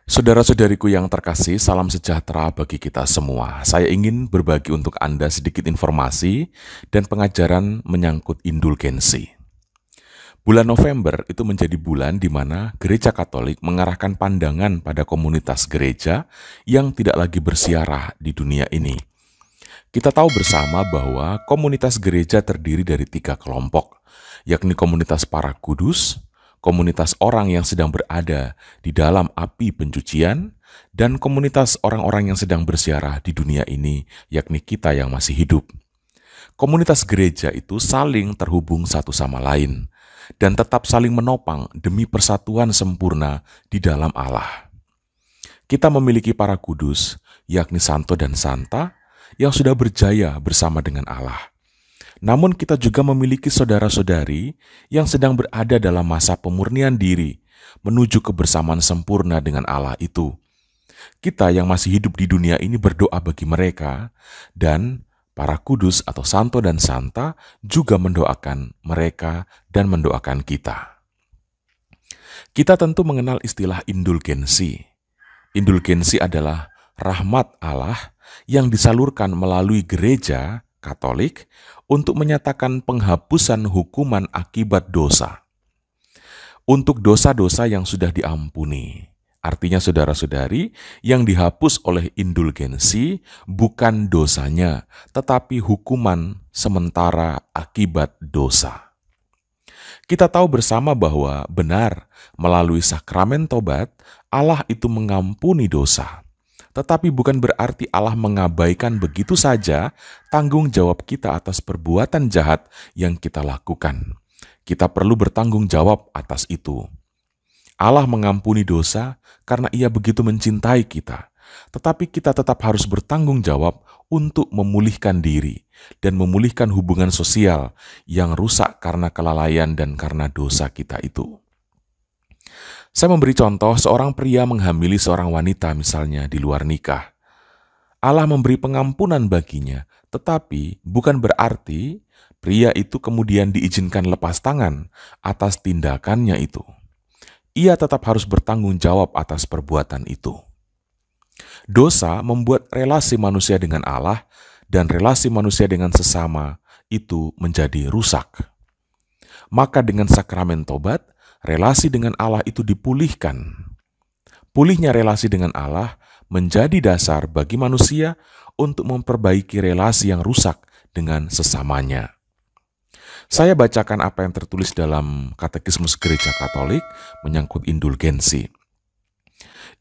Saudara-saudariku yang terkasih, salam sejahtera bagi kita semua. Saya ingin berbagi untuk Anda sedikit informasi dan pengajaran menyangkut indulgensi. Bulan November itu menjadi bulan di mana Gereja Katolik mengarahkan pandangan pada komunitas gereja yang tidak lagi bersiarah di dunia ini. Kita tahu bersama bahwa komunitas gereja terdiri dari 3 kelompok, yakni komunitas para kudus, komunitas orang yang sedang berada di dalam api pencucian, dan komunitas orang-orang yang sedang bersiarah di dunia ini, yakni kita yang masih hidup. Komunitas gereja itu saling terhubung satu sama lain, dan tetap saling menopang demi persatuan sempurna di dalam Allah. Kita memiliki para kudus, yakni santo dan santa, yang sudah berjaya bersama dengan Allah. Namun kita juga memiliki saudara-saudari yang sedang berada dalam masa pemurnian diri menuju kebersamaan sempurna dengan Allah itu. Kita yang masih hidup di dunia ini berdoa bagi mereka, dan para kudus atau santo dan santa juga mendoakan mereka dan mendoakan kita. Kita tentu mengenal istilah indulgensi. Indulgensi adalah rahmat Allah yang disalurkan melalui gereja Katolik untuk menyatakan penghapusan hukuman akibat dosa. Untuk dosa-dosa yang sudah diampuni. Artinya saudara-saudari, yang dihapus oleh indulgensi bukan dosanya, tetapi hukuman sementara akibat dosa. Kita tahu bersama bahwa benar, melalui sakramen tobat, Allah itu mengampuni dosa. Tetapi bukan berarti Allah mengabaikan begitu saja tanggung jawab kita atas perbuatan jahat yang kita lakukan. Kita perlu bertanggung jawab atas itu. Allah mengampuni dosa karena Ia begitu mencintai kita. Tetapi kita tetap harus bertanggung jawab untuk memulihkan diri dan memulihkan hubungan sosial yang rusak karena kelalaian dan karena dosa kita itu. Saya memberi contoh seorang pria menghamili seorang wanita misalnya di luar nikah. Allah memberi pengampunan baginya, tetapi bukan berarti pria itu kemudian diizinkan lepas tangan atas tindakannya itu. Ia tetap harus bertanggung jawab atas perbuatan itu. Dosa membuat relasi manusia dengan Allah dan relasi manusia dengan sesama itu menjadi rusak. Maka dengan sakramen tobat, relasi dengan Allah itu dipulihkan. Pulihnya relasi dengan Allah menjadi dasar bagi manusia untuk memperbaiki relasi yang rusak dengan sesamanya. Saya bacakan apa yang tertulis dalam Katekismus Gereja Katolik menyangkut indulgensi.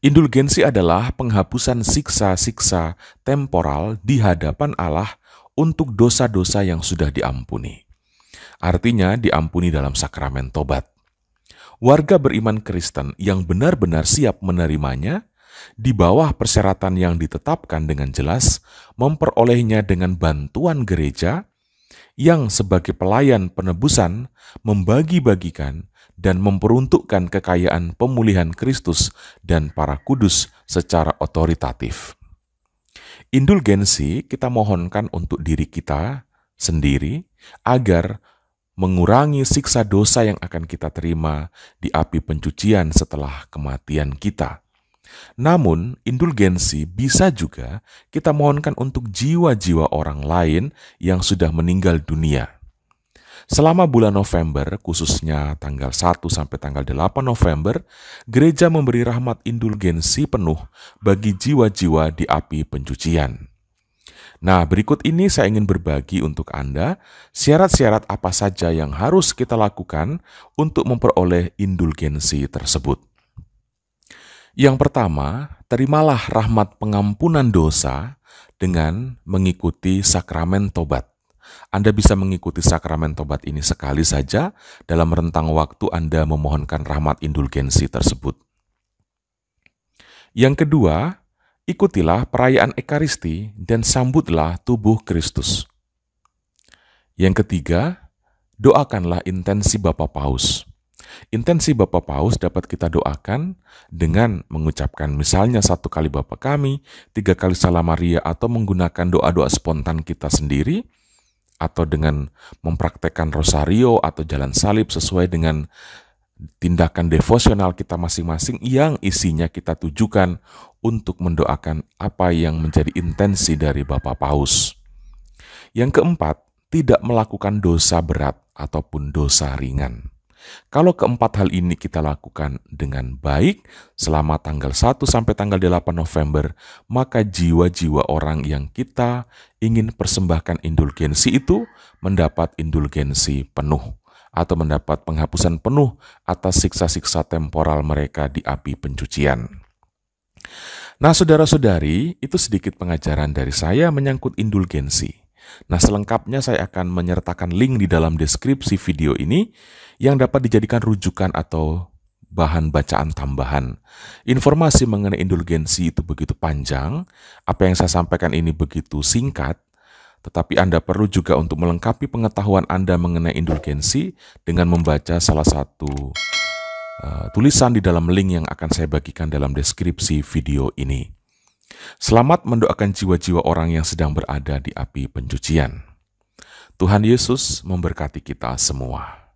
Indulgensi adalah penghapusan siksa-siksa temporal di hadapan Allah untuk dosa-dosa yang sudah diampuni. Artinya diampuni dalam sakramen tobat. Warga beriman Kristen yang benar-benar siap menerimanya, di bawah persyaratan yang ditetapkan dengan jelas, memperolehnya dengan bantuan gereja, yang sebagai pelayan penebusan membagi-bagikan dan memperuntukkan kekayaan pemulihan Kristus dan para kudus secara otoritatif. Indulgensi kita mohonkan untuk diri kita sendiri, agar mengurangi siksa dosa yang akan kita terima di api pencucian setelah kematian kita. Namun, indulgensi bisa juga kita mohonkan untuk jiwa-jiwa orang lain yang sudah meninggal dunia. Selama bulan November, khususnya tanggal 1 sampai tanggal 8 November, gereja memberi rahmat indulgensi penuh bagi jiwa-jiwa di api pencucian. Nah, berikut ini saya ingin berbagi untuk Anda syarat-syarat apa saja yang harus kita lakukan untuk memperoleh indulgensi tersebut. Yang pertama, terimalah rahmat pengampunan dosa dengan mengikuti sakramen tobat. Anda bisa mengikuti sakramen tobat ini sekali saja dalam rentang waktu Anda memohonkan rahmat indulgensi tersebut. Yang kedua, ikutilah perayaan Ekaristi dan sambutlah tubuh Kristus. Yang ketiga, doakanlah intensi Bapa Paus. Intensi Bapa Paus dapat kita doakan dengan mengucapkan misalnya 1 kali Bapa Kami, 3 kali Salam Maria, atau menggunakan doa-doa spontan kita sendiri, atau dengan mempraktekkan rosario atau jalan salib sesuai dengan tindakan devosional kita masing-masing yang isinya kita tujukan untuk mendoakan apa yang menjadi intensi dari Bapak Paus. Yang keempat, tidak melakukan dosa berat ataupun dosa ringan. Kalau keempat hal ini kita lakukan dengan baik selama tanggal 1 sampai tanggal 8 November, maka jiwa-jiwa orang yang kita ingin persembahkan indulgensi itu mendapat indulgensi penuh atau mendapat penghapusan penuh atas siksa-siksa temporal mereka di api pencucian. Nah, saudara-saudari, itu sedikit pengajaran dari saya menyangkut indulgensi. Nah, selengkapnya saya akan menyertakan link di dalam deskripsi video ini yang dapat dijadikan rujukan atau bahan bacaan tambahan. Informasi mengenai indulgensi itu begitu panjang, apa yang saya sampaikan ini begitu singkat, tetapi Anda perlu juga untuk melengkapi pengetahuan Anda mengenai indulgensi dengan membaca salah satu tulisan di dalam link yang akan saya bagikan dalam deskripsi video ini. Selamat mendoakan jiwa-jiwa orang yang sedang berada di api pencucian. Tuhan Yesus memberkati kita semua.